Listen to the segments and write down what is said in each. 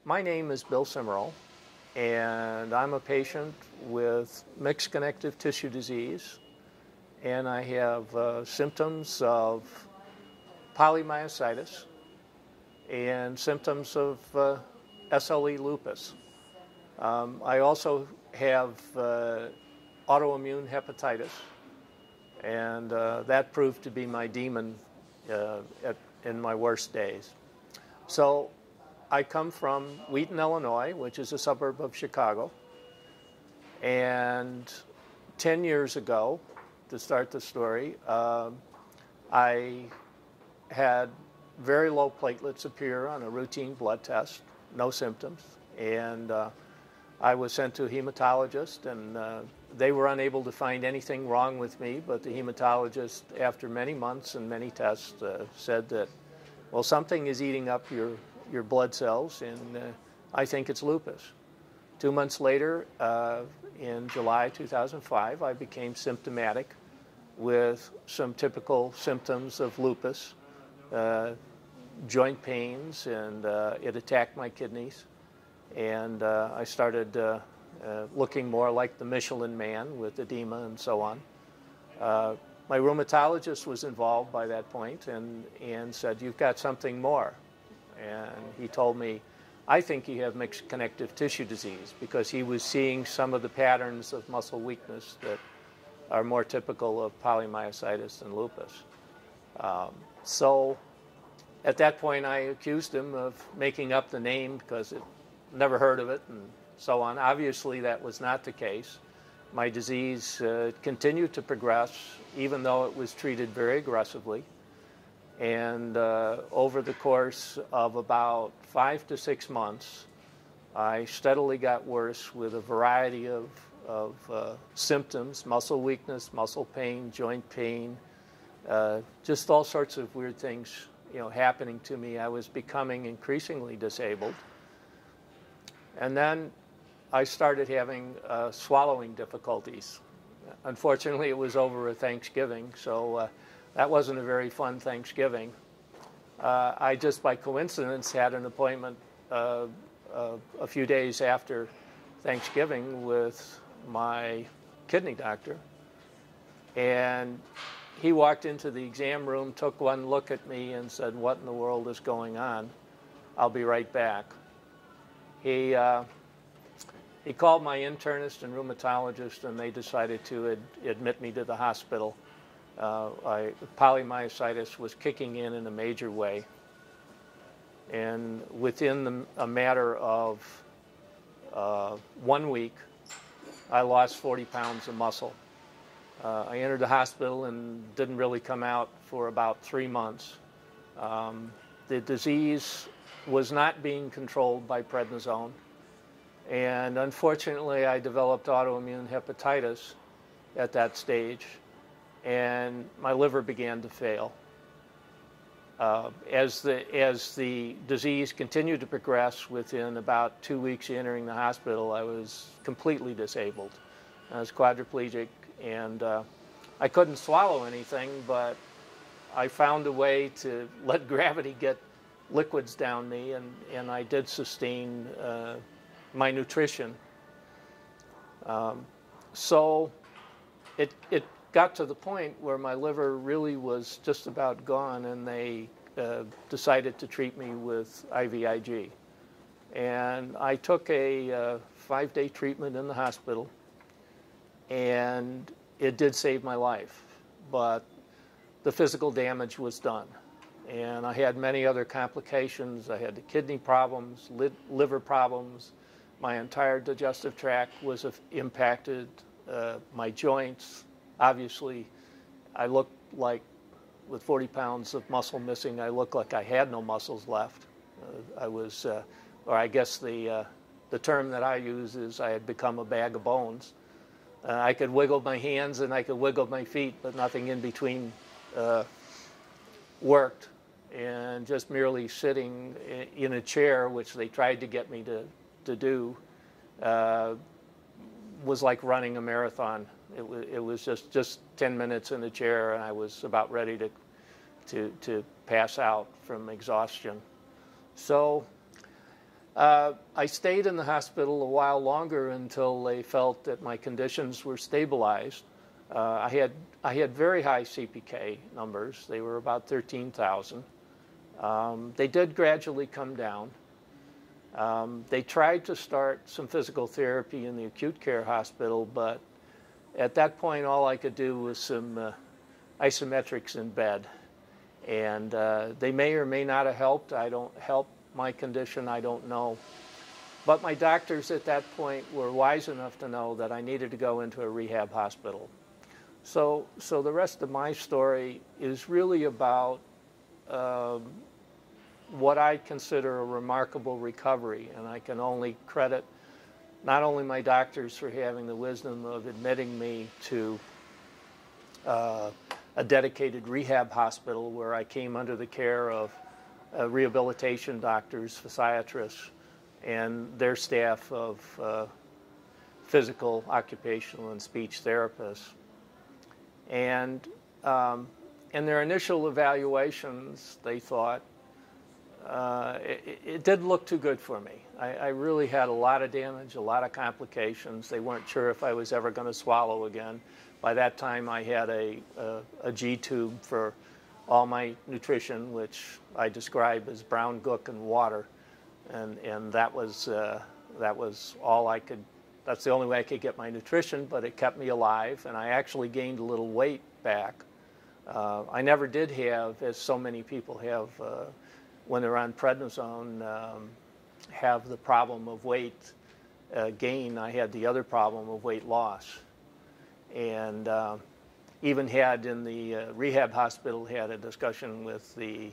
My name is Bill Simeral, and I'm a patient with mixed connective tissue disease, and I have symptoms of polymyositis and symptoms of SLE lupus. I also have autoimmune hepatitis, and that proved to be my demon in my worst days. So I come from Wheaton, Illinois, which is a suburb of Chicago, and 10 years ago, to start the story, I had very low platelets appear on a routine blood test, no symptoms, and I was sent to a hematologist, and they were unable to find anything wrong with me, but the hematologist, after many months and many tests, said that, well, something is eating up your blood cells, and I think it's lupus. 2 months later, in July 2005, I became symptomatic with some typical symptoms of lupus, joint pains, and it attacked my kidneys. And I started looking more like the Michelin Man with edema and so on. My rheumatologist was involved by that point and said, "You've got something more." And he told me, "I think you have mixed connective tissue disease," because he was seeing some of the patterns of muscle weakness that are more typical of polymyositis and lupus. So at that point, I accused him of making up the name because it never heard of it and so on. Obviously, that was not the case. My disease continued to progress, even though it was treated very aggressively. And over the course of about 5 to 6 months, I steadily got worse with a variety of symptoms: muscle weakness, muscle pain, joint pain, just all sorts of weird things, happening to me. I was becoming increasingly disabled. And then I started having swallowing difficulties. Unfortunately, it was over a Thanksgiving, so that wasn't a very fun Thanksgiving. I just by coincidence had an appointment a few days after Thanksgiving with my kidney doctor, and he walked into the exam room, took one look at me, and said, "What in the world is going on? I'll be right back." He called my internist and rheumatologist, and they decided to admit me to the hospital. Polymyositis was kicking in a major way. And within a matter of 1 week, I lost 40 pounds of muscle. I entered the hospital and didn't really come out for about 3 months. The disease was not being controlled by prednisone. And unfortunately, I developed autoimmune hepatitis at that stage, and my liver began to fail. As the disease continued to progress, within about 2 weeks of entering the hospital, I was completely disabled. I was quadriplegic, and I couldn't swallow anything, but I found a way to let gravity get liquids down me, and I did sustain my nutrition. So it got to the point where my liver really was just about gone, and they decided to treat me with IVIG. And I took a 5-day treatment in the hospital, and it did save my life, but the physical damage was done. And I had many other complications. I had the kidney problems, liver problems. My entire digestive tract was impacted. My joints, obviously, I looked like, with 40 pounds of muscle missing, I looked like I had no muscles left. I was, or I guess the term that I use is I had become a bag of bones. I could wiggle my hands and I could wiggle my feet, but nothing in between worked. And just merely sitting in a chair, which they tried to get me to do, was like running a marathon. It was just 10 minutes in the chair, and I was about ready to pass out from exhaustion. So I stayed in the hospital a while longer until they felt that my conditions were stabilized. I had very high CPK numbers. They were about 13,000. They did gradually come down. They tried to start some physical therapy in the acute care hospital, but at that point all I could do was some isometrics in bed. And they may or may not have helped. I don't help my condition, I don't know. But my doctors at that point were wise enough to know that I needed to go into a rehab hospital. So the rest of my story is really about what I consider a remarkable recovery, and I can only credit not only my doctors for having the wisdom of admitting me to a dedicated rehab hospital where I came under the care of rehabilitation doctors, physiatrists, and their staff of physical, occupational, and speech therapists. And in their initial evaluations, they thought it didn't look too good for me. I really had a lot of damage, a lot of complications. They weren't sure if I was ever going to swallow again. By that time, I had a G-tube for all my nutrition, which I describe as brown gook and water, and that was all I could. That's the only way I could get my nutrition, but it kept me alive, and I actually gained a little weight back. I never did have, as so many people have when they're on prednisone, have the problem of weight gain. I had the other problem of weight loss, and even had in the rehab hospital had a discussion with the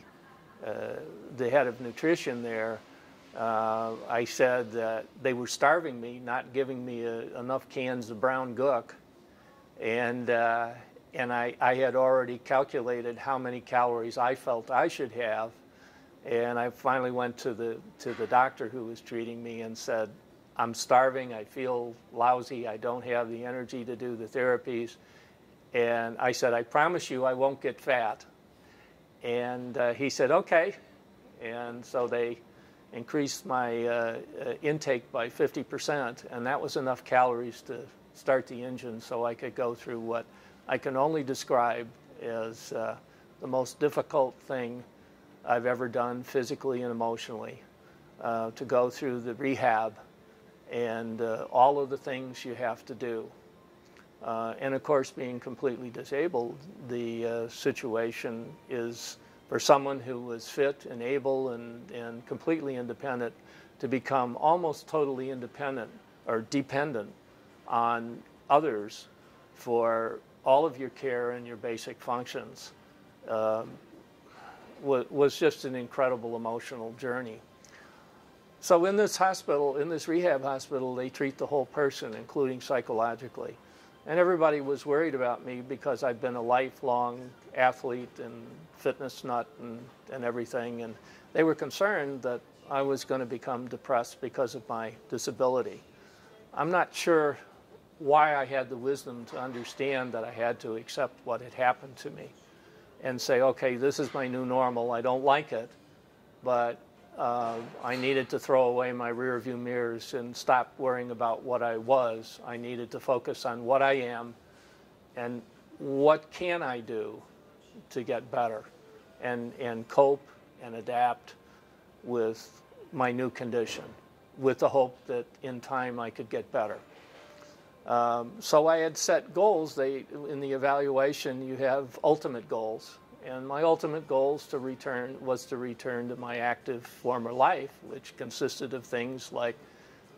head of nutrition there. I said that they were starving me, not giving me enough cans of brown gook, and I had already calculated how many calories I felt I should have, and I finally went to the doctor who was treating me and said, I'm starving, I feel lousy, I don't have the energy to do the therapies. And I said, I promise you I won't get fat. And he said, okay. And so they increased my intake by 50%, and that was enough calories to start the engine so I could go through what I can only describe as the most difficult thing I've ever done physically and emotionally, to go through the rehab and all of the things you have to do. And of course, being completely disabled, the situation is for someone who was fit and able and completely independent to become almost totally independent or dependent on others for all of your care and your basic functions was just an incredible emotional journey. So in this hospital, in this rehab hospital, they treat the whole person, including psychologically. And everybody was worried about me because I'd been a lifelong athlete and fitness nut and everything. And they were concerned that I was going to become depressed because of my disability. I'm not sure why I had the wisdom to understand that I had to accept what had happened to me and say, okay, this is my new normal. I don't like it, but I needed to throw away my rear view mirrors and stop worrying about what I was. I needed to focus on what I am and what can I do to get better and cope and adapt with my new condition with the hope that in time I could get better. So I had set goals. In the evaluation, you have ultimate goals. And my ultimate goal was to return to my active former life, which consisted of things like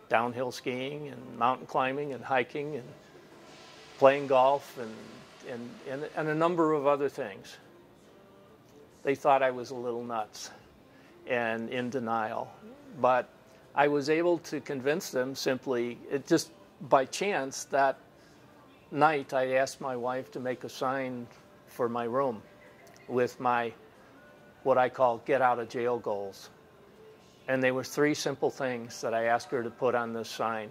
downhill skiing and mountain climbing and hiking and playing golf and a number of other things. They thought I was a little nuts and in denial. But I was able to convince them simply, just by chance, that night I asked my wife to make a sign for my room with my, what I call get out of jail goals. And they were three simple things that I asked her to put on this sign.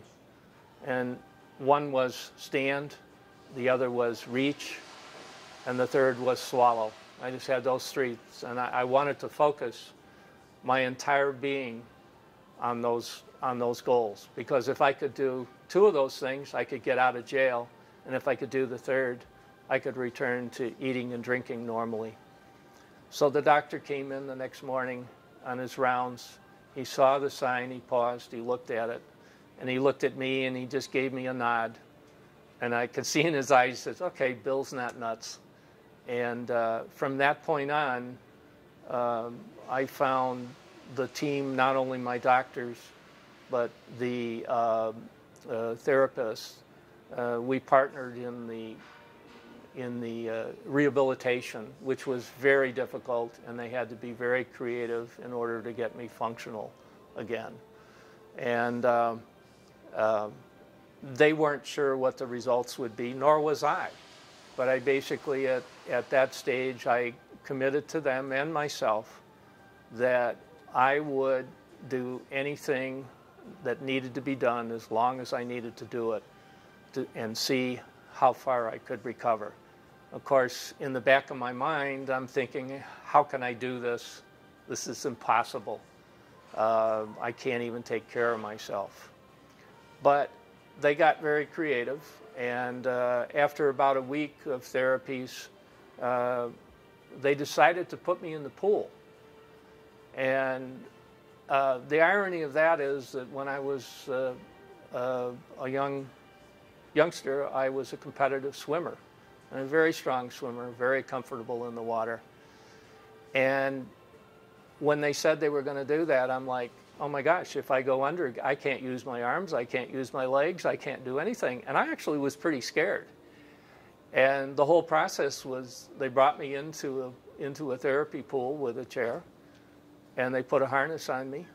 And one was stand, the other was reach, and the third was swallow. I just had those three, and I wanted to focus my entire being on those goals, because if I could do 2 of those things, I could get out of jail, and if I could do the third, I could return to eating and drinking normally. So the doctor came in the next morning on his rounds. He saw the sign, he paused, he looked at it, and he looked at me and he just gave me a nod. And I could see in his eyes, he says, okay, Bill's not nuts. And from that point on, I found the team, not only my doctors, but the therapists. We partnered in the rehabilitation, which was very difficult, and they had to be very creative in order to get me functional again. And they weren't sure what the results would be, nor was I. But I basically, at that stage, I committed to them and myself that I would do anything that needed to be done as long as I needed to do it and see how far I could recover. Of course, in the back of my mind, I'm thinking, how can I do this? This is impossible. I can't even take care of myself. But they got very creative, and after about a week of therapies, they decided to put me in the pool. And the irony of that is that when I was a youngster, I was a competitive swimmer, and a very strong swimmer, very comfortable in the water. And when they said they were going to do that, I'm like, oh my gosh, if I go under, I can't use my arms, I can't use my legs, I can't do anything. And I actually was pretty scared. And the whole process was, they brought me into a therapy pool with a chair, and they put a harness on me,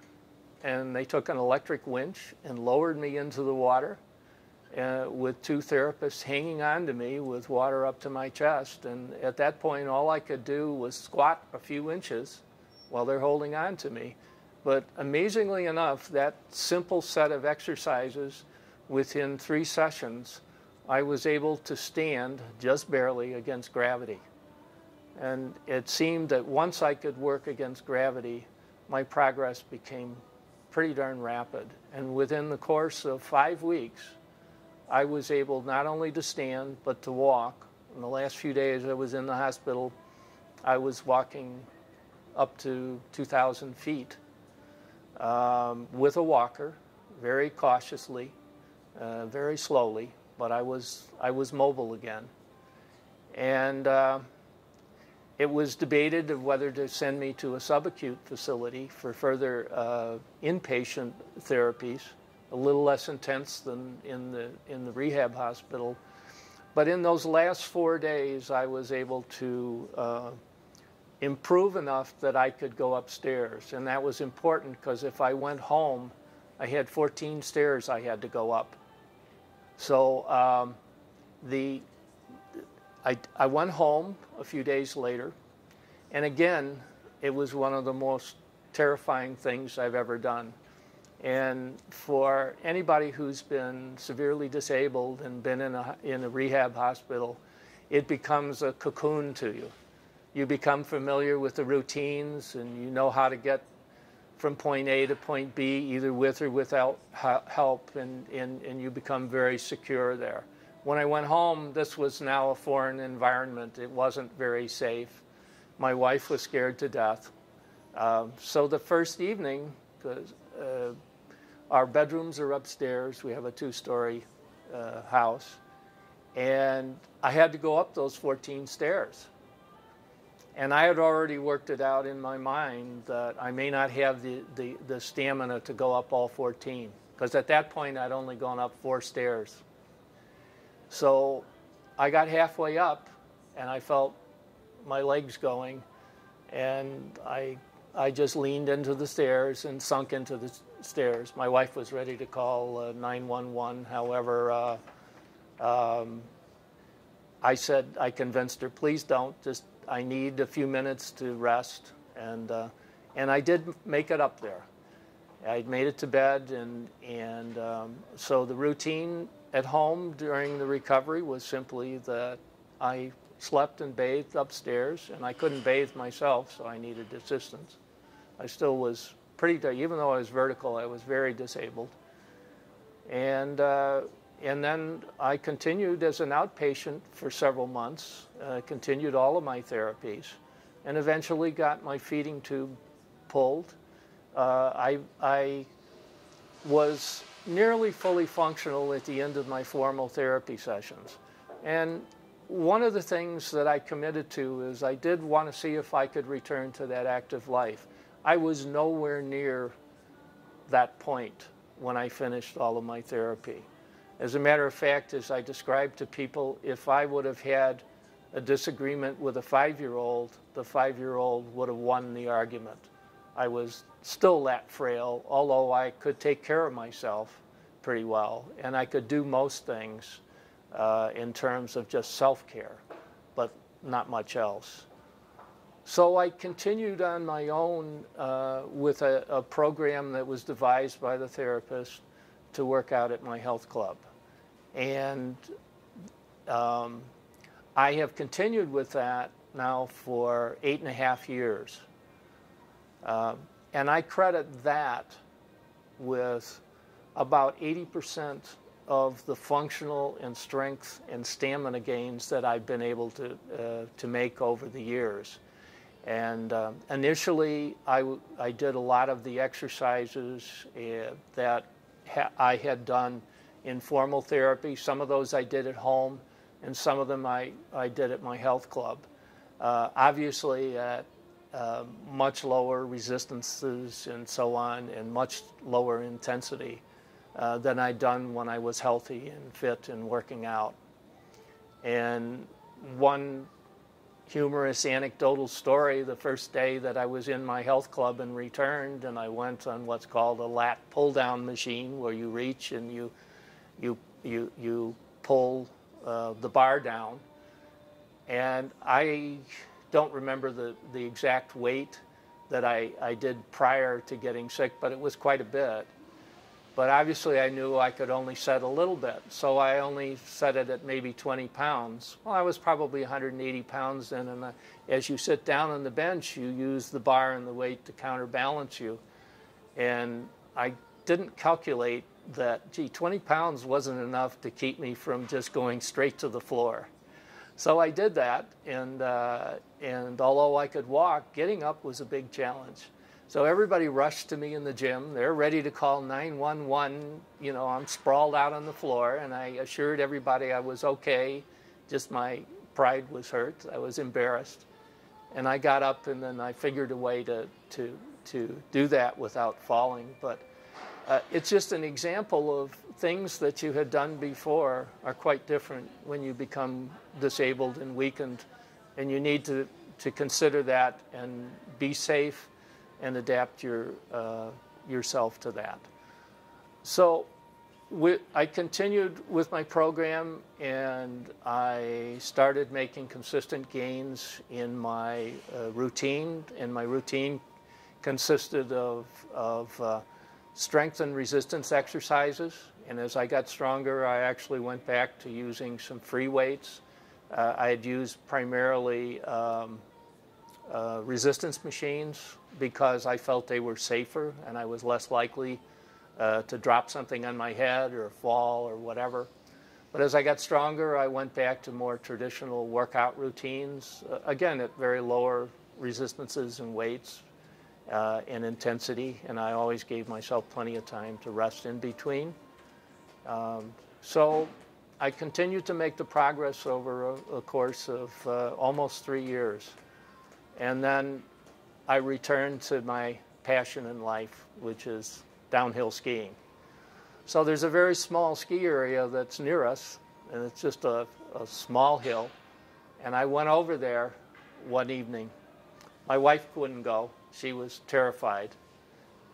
and they took an electric winch and lowered me into the water with 2 therapists hanging on to me with water up to my chest. And at that point, all I could do was squat a few inches while they're holding on to me. But amazingly enough, that simple set of exercises, within 3 sessions, I was able to stand just barely against gravity. And it seemed that once I could work against gravity, my progress became pretty darn rapid. And within the course of 5 weeks, I was able not only to stand, but to walk. In the last few days I was in the hospital, I was walking up to 2,000 feet with a walker, very cautiously, very slowly, but I was mobile again. And it was debated of whether to send me to a subacute facility for further inpatient therapies, a little less intense than in the rehab hospital. But in those last 4 days, I was able to improve enough that I could go upstairs. And that was important, because if I went home, I had 14 stairs I had to go up. So I went home a few days later, and again, it was one of the most terrifying things I've ever done. And for anybody who's been severely disabled and been in a rehab hospital, it becomes a cocoon to you. You become familiar with the routines, and you know how to get from point A to point B, either with or without help, and you become very secure there. When I went home, this was now a foreign environment. It wasn't very safe. My wife was scared to death. So the first evening, because our bedrooms are upstairs, we have a 2-story house, and I had to go up those 14 stairs. And I had already worked it out in my mind that I may not have the stamina to go up all 14, because at that point I'd only gone up 4 stairs. So I got halfway up, and I felt my legs going, and I just leaned into the stairs and sunk into the stairs. My wife was ready to call 911. However, I convinced her, please don't, just I need a few minutes to rest. And I did make it up there. I made it to bed, and so the routine at home during the recovery was simply that I slept and bathed upstairs, and I couldn't bathe myself, so I needed assistance. I still was even though I was vertical, I was very disabled. And then I continued as an outpatient for several months, continued all of my therapies, and eventually got my feeding tube pulled. I was nearly fully functional at the end of my formal therapy sessions. And one of the things that I committed to is I did want to see if I could return to that active life. I was nowhere near that point when I finished all of my therapy. As a matter of fact, as I described to people, if I would have had a disagreement with a 5-year-old, the 5-year-old would have won the argument. I was still that frail, although I could take care of myself pretty well, and I could do most things in terms of just self-care, but not much else. So I continued on my own with a program that was devised by the therapist to work out at my health club. And I have continued with that now for 8.5 years. And I credit that with about 80% of the functional and strength and stamina gains that I've been able to make over the years. And initially, I did a lot of the exercises that I had done in formal therapy. Some of those I did at home, and some of them I did at my health club. Obviously, at much lower resistances and so on, and much lower intensity than I'd done when I was healthy and fit and working out. And one humorous anecdotal story, the first day that I was in my health club and returned, and I went on what's called a lat pull-down machine, where you reach and you pull the bar down. And I don't remember the exact weight that I did prior to getting sick, but it was quite a bit. But obviously I knew I could only set a little bit, so I only set it at maybe 20 pounds. Well, I was probably 180 pounds then, and as you sit down on the bench, you use the bar and the weight to counterbalance you. And I didn't calculate that, gee, 20 pounds wasn't enough to keep me from just going straight to the floor. So I did that, and although I could walk, getting up was a big challenge. So everybody rushed to me in the gym. They're ready to call 911. You know, I'm sprawled out on the floor, and I assured everybody I was okay. Just my pride was hurt. I was embarrassed. And I got up, and then I figured a way to do that without falling. But it's just an example of things that you had done before are quite different when you become disabled and weakened. And you need to consider that and be safe and adapt yourself to that. So I continued with my program, and I started making consistent gains in my routine. And my routine consisted of strength and resistance exercises. And as I got stronger, I actually went back to using some free weights. I had used primarily resistance machines because I felt they were safer and I was less likely to drop something on my head or fall or whatever. But as I got stronger, I went back to more traditional workout routines, again at very lower resistances and weights and intensity, and I always gave myself plenty of time to rest in between. So I continued to make the progress over a course of almost 3 years. And then I returned to my passion in life, which is downhill skiing. So there's a very small ski area that's near us, and it's just a small hill. And I went over there one evening. My wife wouldn't go. She was terrified.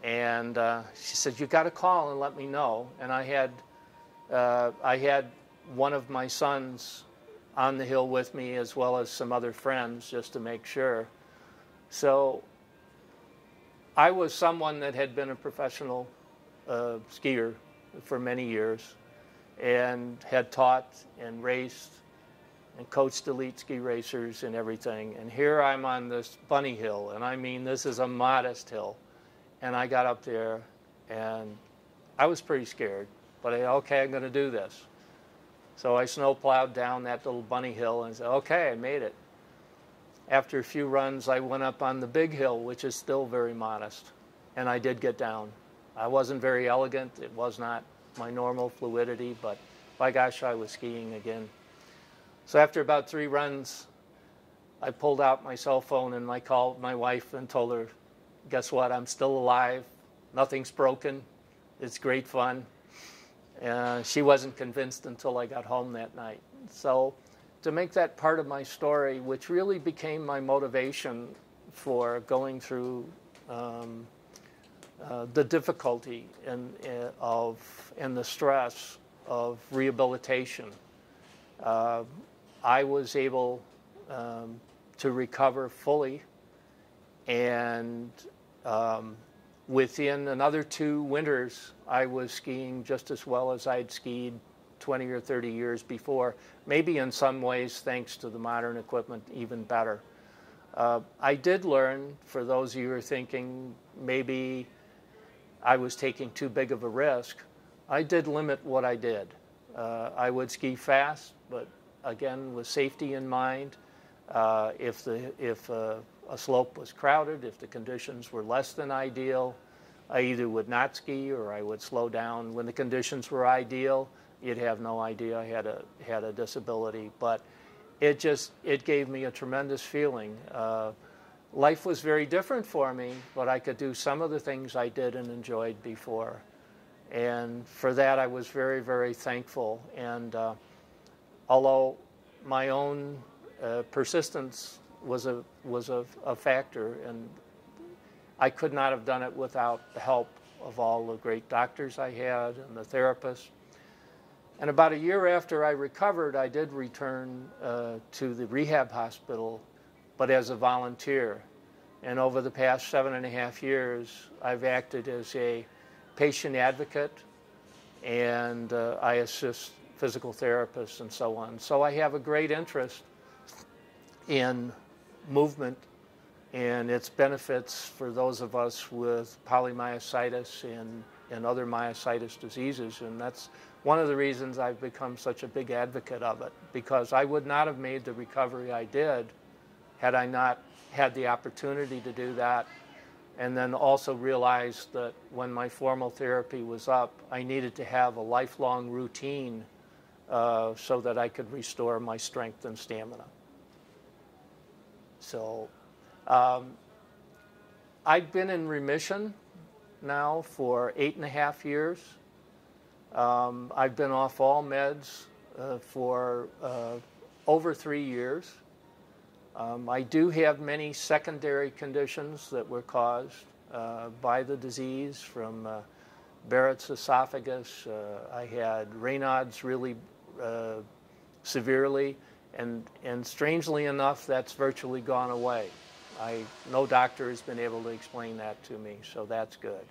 And she said, "You got to call and let me know." And I had one of my sons on the hill with me, as well as some other friends, just to make sure. So I was someone that had been a professional skier for many years and had taught and raced and coached elite ski racers and everything. And here I'm on this bunny hill, and I mean, this is a modest hill. and I got up there, and I was pretty scared, but okay, I'm going to do this. So I snowplowed down that little bunny hill and said, okay, I made it. After a few runs, I went up on the big hill, which is still very modest, and I did get down. I wasn't very elegant. It was not my normal fluidity, but by gosh, I was skiing again. So after about 3 runs, I pulled out my cell phone and I called my wife and told her, guess what, I'm still alive. Nothing's broken. It's great fun. She wasn't convinced until I got home that night. So to make that part of my story, which really became my motivation for going through the difficulty and the stress of rehabilitation, I was able to recover fully, and within another 2 winters, I was skiing just as well as I'd skied 20 or 30 years before, maybe in some ways, thanks to the modern equipment, even better. I did learn, for those of you who are thinking maybe I was taking too big of a risk, I did limit what I did. I would ski fast, but again, with safety in mind. If a slope was crowded, if the conditions were less than ideal, I either would not ski or I would slow down. When the conditions were ideal, you'd have no idea I had a disability. But it gave me a tremendous feeling. Life was very different for me, but I could do some of the things I did and enjoyed before. And for that, I was very, very thankful. And although my own persistence was a factor, and I could not have done it without the help of all the great doctors I had and the therapists. And about a year after I recovered, I did return to the rehab hospital, but as a volunteer. And over the past 7.5 years, I've acted as a patient advocate, and I assist physical therapists and so on. So I have a great interest in movement and its benefits for those of us with polymyositis and other myositis diseases. And that's one of the reasons I've become such a big advocate of it, because I would not have made the recovery I did had I not had the opportunity to do that. And then also realized that when my formal therapy was up, I needed to have a lifelong routine so that I could restore my strength and stamina. So I've been in remission now for 8.5 years. I've been off all meds for over 3 years. I do have many secondary conditions that were caused by the disease, from Barrett's esophagus. I had Raynaud's really severely, and strangely enough, that's virtually gone away. No doctor has been able to explain that to me, so that's good.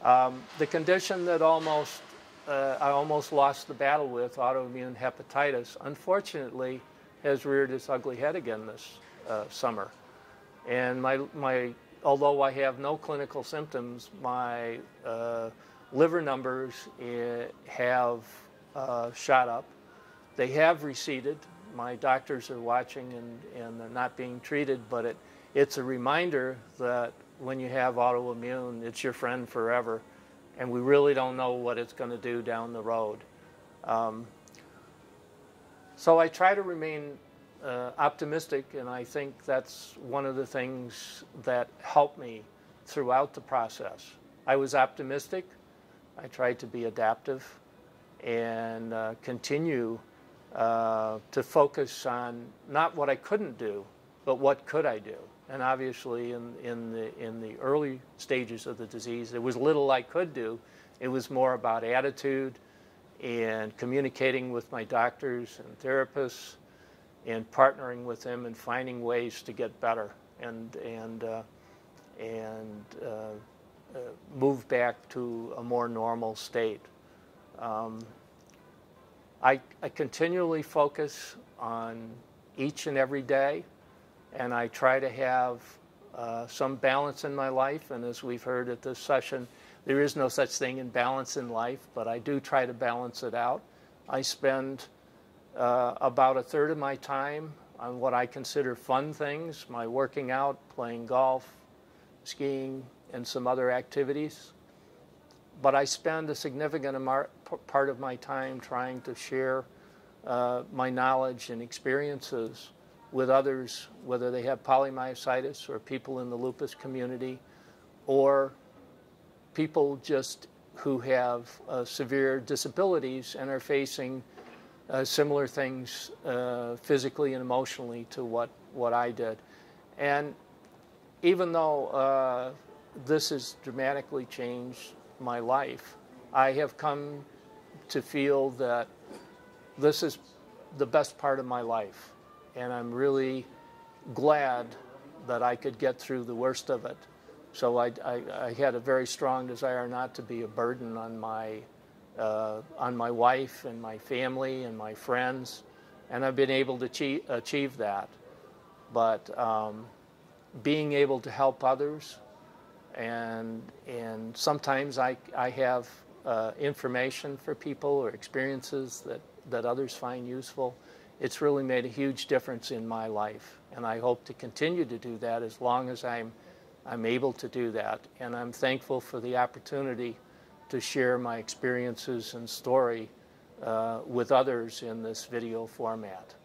The condition that I almost lost the battle with, autoimmune hepatitis, unfortunately, has reared its ugly head again this summer. And although I have no clinical symptoms, my liver numbers have shot up. They have receded. My doctors are watching, and they're not being treated, but it's a reminder that when you have autoimmune, it's your friend forever, and we really don't know what it's going to do down the road. So I try to remain optimistic, and I think that's one of the things that helped me throughout the process. I was optimistic. I tried to be adaptive and continue to focus on not what I couldn't do, but what could I do. And obviously in the early stages of the disease, there was little I could do. It was more about attitude and communicating with my doctors and therapists and partnering with them and finding ways to get better and move back to a more normal state. I continually focus on each and every day, and I try to have some balance in my life, and as we've heard at this session, there is no such thing in balance in life, but I do try to balance it out. I spend about a third of my time on what I consider fun things, my working out, playing golf, skiing, and some other activities. But I spend a significant part of my time trying to share my knowledge and experiences with others, whether they have polymyositis or people in the lupus community or people just who have severe disabilities and are facing similar things physically and emotionally to what I did. And even though this has dramatically changed my life, I have come to feel that this is the best part of my life. And I'm really glad that I could get through the worst of it. So I had a very strong desire not to be a burden on my wife and my family and my friends, and I've been able to achieve that. But being able to help others, and sometimes I have information for people or experiences that others find useful. It's really made a huge difference in my life, and I hope to continue to do that as long as I'm able to do that. And I'm thankful for the opportunity to share my experiences and story with others in this video format.